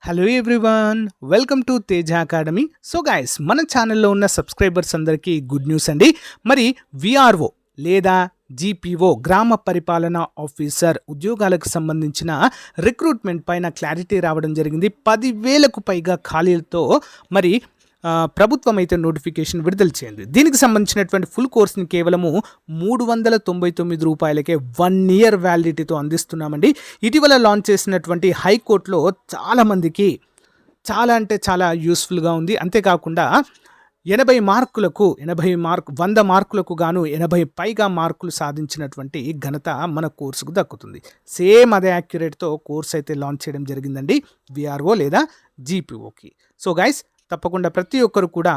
Hello everyone, welcome to Teja academy. So guys, మన ఛానల్లో ఉన్న సబ్స్క్రైబర్స్ అందరికీ గుడ్ న్యూస్ అండి. మరి విఆర్ఓ లేదా జీపీఓ గ్రామ పరిపాలన ఆఫీసర్ ఉద్యోగాలకు సంబంధించిన రిక్రూట్మెంట్ పైన క్లారిటీ రావడం జరిగింది. 10,000కు పైగా ఖాళీలతో మరి ప్రభుత్వం అయితే నోటిఫికేషన్ విడుదల చేయండి. దీనికి సంబంధించినటువంటి ఫుల్ కోర్స్ని కేవలము ₹399 1 year వ్యాలిడిటీతో అందిస్తున్నామండి. ఇటీవల లాంచ్ చేసినటువంటి హైకోర్టులో చాలామందికి చాలా యూస్ఫుల్గా ఉంది. అంతేకాకుండా 100 మార్కులకు గాను 80 పైగా మార్కులు సాధించినటువంటి ఘనత మన కోర్సుకు దక్కుతుంది. సేమ్ అదే యాక్యురేట్తో కోర్స్ అయితే లాంచ్ చేయడం జరిగిందండి విఆర్ఓ లేదా జీపీఓకి. సో గైస్, తప్పకుండా ప్రతి ఒక్కరు కూడా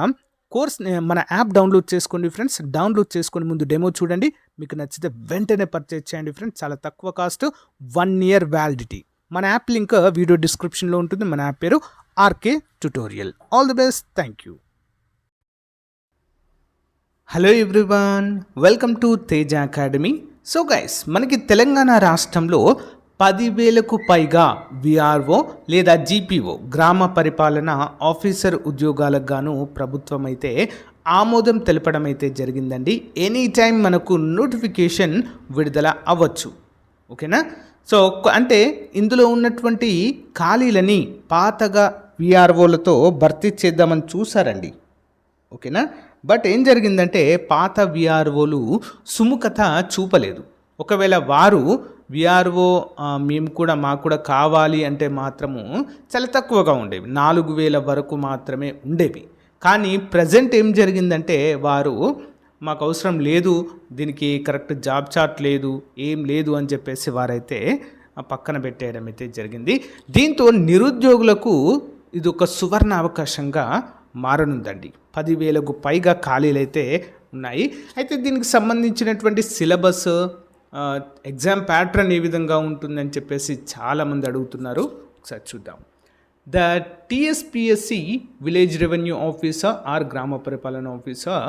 కోర్స్ మన యాప్ డౌన్లోడ్ చేసుకోండి ఫ్రెండ్స్. డౌన్లోడ్ చేసుకుని ముందు డెమో చూడండి. మీకు నచ్చితే వెంటనే పర్చేజ్ చేయండి ఫ్రెండ్స్. చాలా తక్కువ కాస్ట్, 1 year వ్యాలిడిటీ. మన యాప్ లింక్ వీడియో డిస్క్రిప్షన్లో ఉంటుంది. మన యాప్ పేరు RK tutorial. All the best, thank you. Hello everyone, welcome to Teja academy. So guys, మనకి తెలంగాణ రాష్ట్రంలో 10,000కు పైగా విఆర్ఓ లేదా జీపీఓ గ్రామ పరిపాలన ఆఫీసర్ ఉద్యోగాలకు గాను ప్రభుత్వం అయితే ఆమోదం తెలపడం అయితే జరిగిందండి. ఎనీ టైం మనకు నోటిఫికేషన్ విడుదల అవ్వచ్చు. ఓకేనా? సో అంటే ఇందులో ఉన్నటువంటి ఖాళీలని పాతగా విఆర్ఓలతో భర్తీ చేద్దామని చూసారండి. ఓకేనా? బట్ ఏం జరిగిందంటే పాత విఆర్ఓలు సుముఖత చూపలేదు. ఒకవేళ వారు విఆర్ఓ మాకు కూడా కావాలి అంటే మాత్రము చాలా తక్కువగా ఉండేవి. 4,000 వరకు మాత్రమే ఉండేవి. కానీ ప్రజెంట్ ఏం జరిగిందంటే వారు మాకు అవసరం లేదు, దీనికి కరెక్ట్ జాబ్ చార్ట్ లేదు, ఏం లేదు అని చెప్పేసి వారైతే పక్కన పెట్టేయడం అయితే జరిగింది. దీంతో నిరుద్యోగులకు ఇది ఒక సువర్ణ అవకాశంగా మారనుందండి. 10,000కు పైగా ఖాళీలు అయితే ఉన్నాయి. అయితే దీనికి సంబంధించినటువంటి సిలబస్, ఎగ్జామ్ ప్యాటర్న్ ఏ విధంగా ఉంటుందని చెప్పేసి చాలామంది అడుగుతున్నారు. ఒకసారి చూద్దాం. The TSPSC village revenue officer or గ్రామ పరిపాలన ఆఫీసర్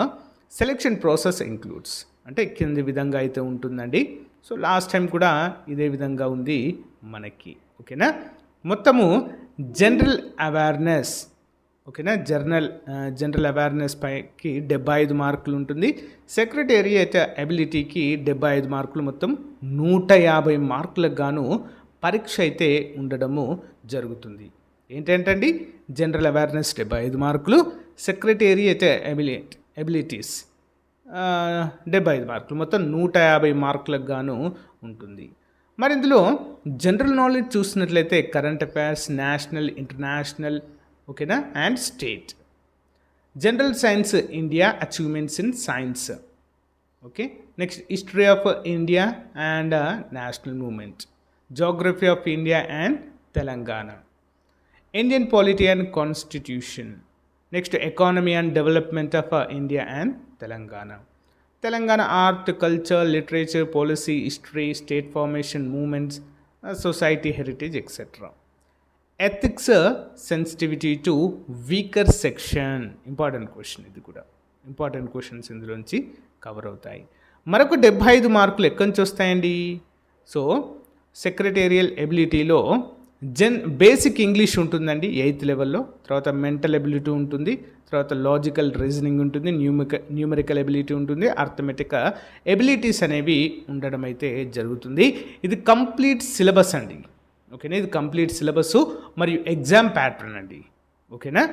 సెలెక్షన్ ప్రాసెస్ ఇంక్లూడ్స్ అంటే కింది విధంగా అయితే ఉంటుందండి. సో లాస్ట్ టైం కూడా ఇదే విధంగా ఉంది మనకి. ఓకేనా? మొత్తము జనరల్ అవేర్నెస్, ఓకేనా, జనరల్ అవేర్నెస్ పైకి 75 మార్కులు ఉంటుంది. సెక్రటేరియట్ ఎబిలిటీకి 75 మార్కులు, మొత్తం 150 మార్కులకు గాను పరీక్ష అయితే ఉండడము జరుగుతుంది. ఏంటంటండి, జనరల్ అవేర్నెస్ 75 మార్కులు, సెక్రటేరియట్ ఎబిలిటీస్ 75 మార్కులు, మొత్తం 150 మార్కులకు గాను ఉంటుంది. మరి ఇందులో జనరల్ నాలెడ్జ్ చూసినట్లయితే కరెంట్ అఫైర్స్, నేషనల్, ఇంటర్నేషనల్, ఓకేనా, and state. General science, India achievements in science. Okay. Next history of India and national movement, geography of India and Telangana, Indian polity and constitution. Next economy and development of India and Telangana, Telangana art, culture, literature, policy, history, state formation, movements, society, heritage, etcetera. Ethics, sensitivity to weaker section. Important question, ఇది కూడా important questions ఇందులోంచి cover అవుతాయి. మరొక 75 మార్కులు ఎక్కడి నుంచి వస్తాయండి? So secretarial ఎబిలిటీలో basic English ఉంటుందండి 8th లెవెల్లో, తర్వాత మెంటల్ ఎబిలిటీ ఉంటుంది, తర్వాత లాజికల్ రీజనింగ్ ఉంటుంది, న్యూమరికల్ ఎబిలిటీ ఉంటుంది, అర్థమెటిక్ ఎబిలిటీస్ అనేవి ఉండడం అయితే జరుగుతుంది. ఇది కంప్లీట్ సిలబస్ అండి. ఓకేనా? ఇది కంప్లీట్ సిలబస్ మరియు ఎగ్జామ్ ప్యాటర్న్ అండి. ఓకేనా?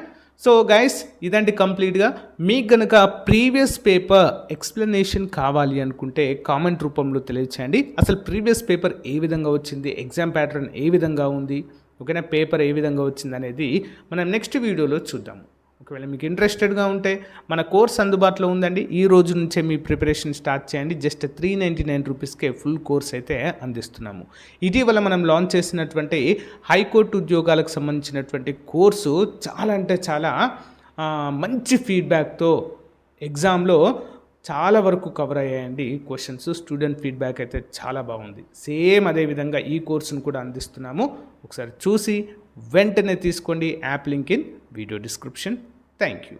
సో గైస్, ఇదండి కంప్లీట్గా. మీకు కనుక ప్రీవియస్ పేపర్ ఎక్స్ప్లెనేషన్ కావాలి అనుకుంటే కామెంట్ రూపంలో తెలియచేయండి. అసలు ప్రీవియస్ పేపర్ ఏ విధంగా వచ్చింది, ఎగ్జామ్ ప్యాటర్న్ ఏ విధంగా ఉంది, ఓకేనా, పేపర్ ఏ విధంగా వచ్చింది అనేది మనం నెక్స్ట్ వీడియోలో చూద్దాము. ఒకవేళ మీకు ఇంట్రెస్టెడ్గా ఉంటే మన కోర్స్ అందుబాటులో ఉందండి. ఈ రోజు నుంచే మీ ప్రిపరేషన్ స్టార్ట్ చేయండి. జస్ట్ ₹399కే ఫుల్ కోర్స్ అయితే అందిస్తున్నాము. ఇటీవల మనం లాంచ్ చేసినటువంటి హైకోర్టు ఉద్యోగాలకు సంబంధించినటువంటి కోర్సు చాలా మంచి ఫీడ్బ్యాక్తో ఎగ్జామ్లో చాలా వరకు కవర్ అయ్యాయండి క్వశ్చన్స్. స్టూడెంట్ ఫీడ్బ్యాక్ అయితే చాలా బాగుంది. సేమ్ అదేవిధంగా ఈ కోర్సును కూడా అందిస్తున్నాము. ఒకసారి చూసి వెంటనే తీసుకోండి. App link in video description. Thank you.